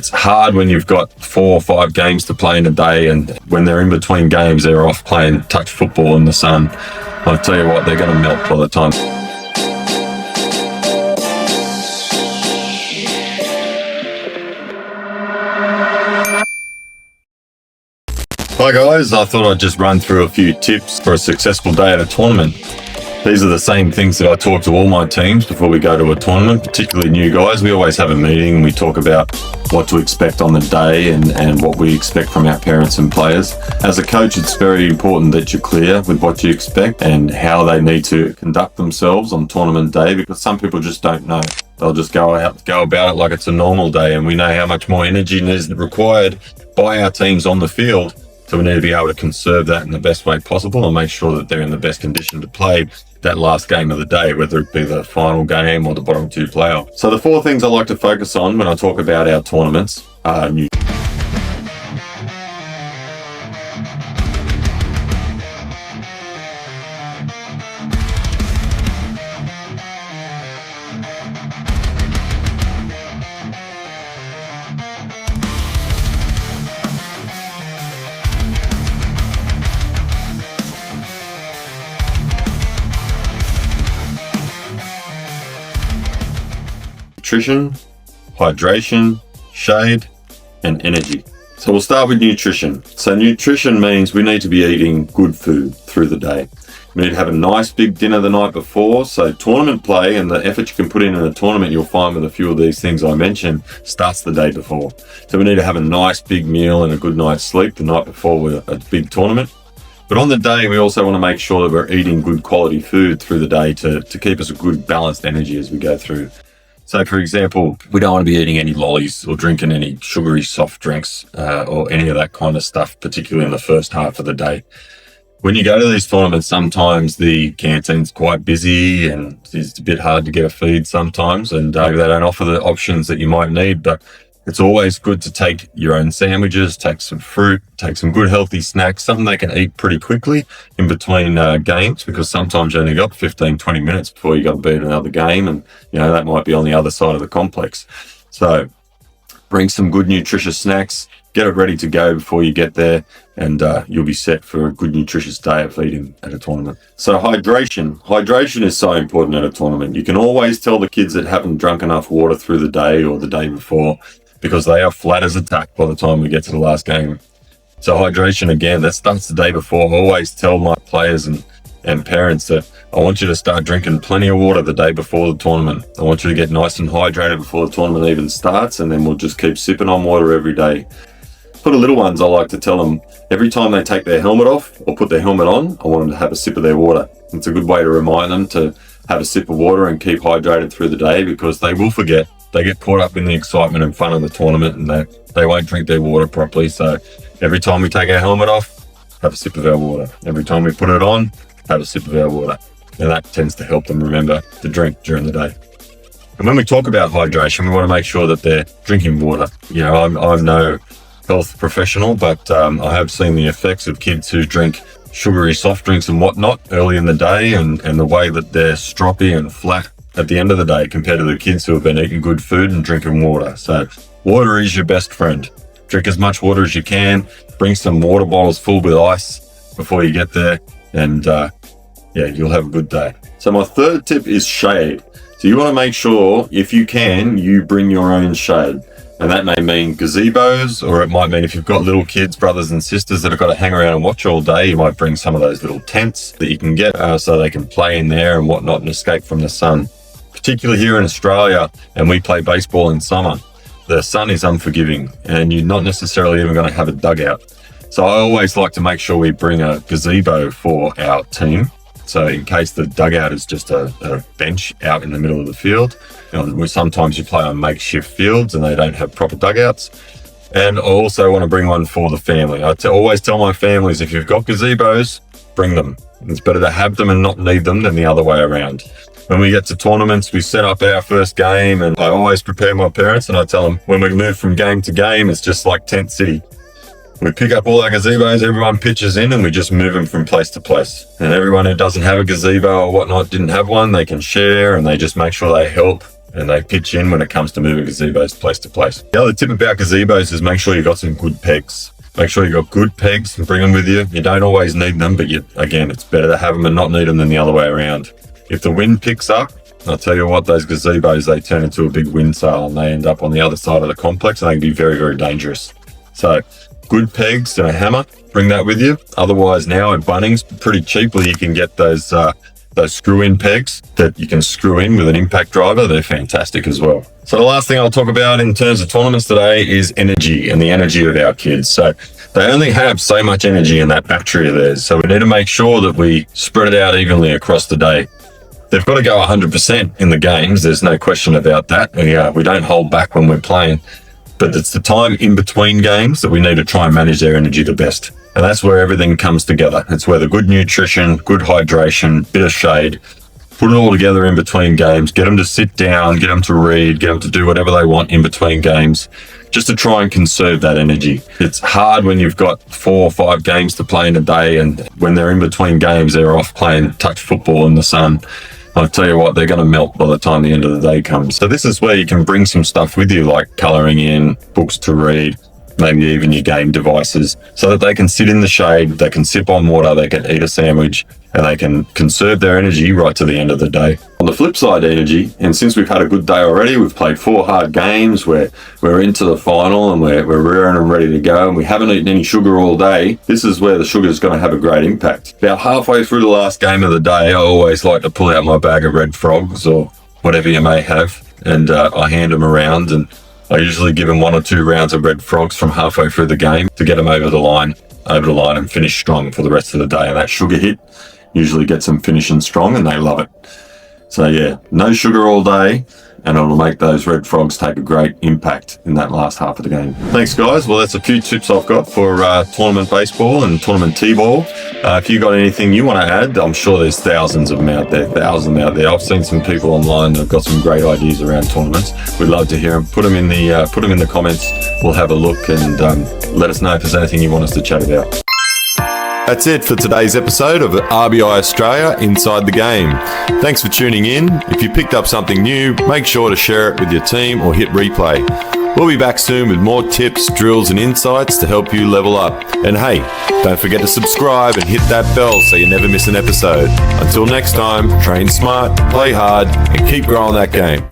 It's hard when you've got 4 or 5 games to play in a day, and when they're in between games, they're off playing touch football in the sun. I'll tell you what, they're going to melt by the time. Hi guys, I thought I'd just run through a few tips for a successful day at a tournament. These are the same things that I talk to all my teams before we go to a tournament, particularly new guys. We always have a meeting and we talk about what to expect on the day and what we expect from our parents and players. As a coach, it's very important that you're clear with what you expect and how they need to conduct themselves on tournament day, because some people just don't know. They'll just go about it like it's a normal day, and we know how much more energy is required by our teams on the field. So we need to be able to conserve that in the best way possible and make sure that they're in the best condition to play that last game of the day, whether it be the final game or the bottom 2 playoff. So the 4 things I like to focus on when I talk about our tournaments are nutrition, hydration, shade, and energy. So we'll start with nutrition. So nutrition means we need to be eating good food through the day. We need to have a nice big dinner the night before. So tournament play and the effort you can put in a tournament, you'll find with a few of these things I mentioned, starts the day before. So we need to have a nice big meal and a good night's sleep the night before a big tournament. But on the day, we also want to make sure that we're eating good quality food through the day to keep us a good balanced energy as we go through. So, for example, we don't want to be eating any lollies or drinking any sugary soft drinks or any of that kind of stuff, particularly in the first half of the day. When you go to these tournaments, sometimes the canteen's quite busy and it's a bit hard to get a feed sometimes, and they don't offer the options that you might need. But it's always good to take your own sandwiches, take some fruit, take some good healthy snacks, something they can eat pretty quickly in between games, because sometimes you only got 15, 20 minutes before you got to be at another game, and that might be on the other side of the complex. So bring some good nutritious snacks, get it ready to go before you get there, and you'll be set for a good nutritious day of eating at a tournament. So hydration is so important at a tournament. You can always tell the kids that haven't drunk enough water through the day or the day before, because they are flat as a tack by the time we get to the last game. So hydration, again, that starts the day before. I always tell my players and parents that I want you to start drinking plenty of water the day before the tournament. I want you to get nice and hydrated before the tournament even starts, and then we'll just keep sipping on water every day. For the little ones, I like to tell them every time they take their helmet off or put their helmet on, I want them to have a sip of their water. It's a good way to remind them to have a sip of water and keep hydrated through the day, because they will forget. They get caught up in the excitement and fun of the tournament, and they won't drink their water properly. So every time we take our helmet off, have a sip of our water. Every time we put it on, have a sip of our water. And that tends to help them remember to drink during the day. And when we talk about hydration, we want to make sure that they're drinking water. I'm no health professional, but I have seen the effects of kids who drink sugary soft drinks and whatnot early in the day, and the way that they're stroppy and flat at the end of the day compared to the kids who have been eating good food and drinking water. So water is your best friend. Drink as much water as you can. Bring some water bottles full with ice before you get there, and you'll have a good day. So my third tip is shade. So you want to make sure, if you can, you bring your own shade. And that may mean gazebos, or it might mean if you've got little kids, brothers and sisters that have got to hang around and watch all day, you might bring some of those little tents that you can get so they can play in there and whatnot and escape from the sun. Particularly here in Australia, and we play baseball in summer, the sun is unforgiving and you're not necessarily even going to have a dugout. So I always like to make sure we bring a gazebo for our team. So in case the dugout is just a bench out in the middle of the field, sometimes you play on makeshift fields and they don't have proper dugouts. And I also want to bring one for the family. I always tell my families, if you've got gazebos, bring them. It's better to have them and not need them than the other way around. When we get to tournaments, we set up our first game, and I always prepare my parents and I tell them, when we move from game to game, it's just like tent city. We pick up all our gazebos, everyone pitches in, and we just move them from place to place. And everyone who doesn't have a gazebo or whatnot, didn't have one, they can share, and they just make sure they help and they pitch in when it comes to moving gazebos place to place. The other tip about gazebos is make sure you've got some good pegs. Make sure you've got good pegs and bring them with you. You don't always need them, but again, it's better to have them and not need them than the other way around. If the wind picks up, I'll tell you what, those gazebos, they turn into a big wind sail and they end up on the other side of the complex and they can be very, very dangerous. So good pegs and a hammer, bring that with you. Otherwise now at Bunnings, pretty cheaply you can get those screw-in pegs that you can screw in with an impact driver. They're fantastic as well. So the last thing I'll talk about in terms of tournaments today is energy and the energy of our kids. So they only have so much energy in that battery of theirs. So we need to make sure that we spread it out evenly across the day. They've got to go 100% in the games. There's no question about that. We don't hold back when we're playing, but it's the time in between games that we need to try and manage their energy the best. And that's where everything comes together. It's where the good nutrition, good hydration, bit of shade, put it all together in between games, get them to sit down, get them to read, get them to do whatever they want in between games, just to try and conserve that energy. It's hard when you've got 4 or 5 games to play in a day, and when they're in between games, they're off playing touch football in the sun. I'll tell you what, they're going to melt by the time the end of the day comes. So this is where you can bring some stuff with you, like colouring in, books to read, maybe even your game devices, so that they can sit in the shade, they can sip on water, they can eat a sandwich, and they can conserve their energy right to the end of the day. On the flip side, energy, and since we've had a good day already, we've played 4 hard games, we're into the final and we're rearing and ready to go, and we haven't eaten any sugar all day, this is where the sugar is going to have a great impact. About halfway through the last game of the day, I always like to pull out my bag of red frogs or whatever you may have, and I hand them around, and I usually give them 1 or 2 rounds of red frogs from halfway through the game to get them over the line and finish strong for the rest of the day. And that sugar hit usually gets them finishing strong, and they love it. So yeah, no sugar all day, and it'll make those red frogs take a great impact in that last half of the game. Thanks guys. Well, that's a few tips I've got for tournament baseball and tournament t-ball. If you got anything you want to add, I'm sure there's thousands of them out there. I've seen some people online that have got some great ideas around tournaments. We'd love to hear them. Put them in the comments. We'll have a look and let us know if there's anything you want us to chat about. That's it for today's episode of RBI Australia Inside the Game. Thanks for tuning in. If you picked up something new, make sure to share it with your team or hit replay. We'll be back soon with more tips, drills and insights to help you level up. And hey, don't forget to subscribe and hit that bell so you never miss an episode. Until next time, train smart, play hard and keep growing that game.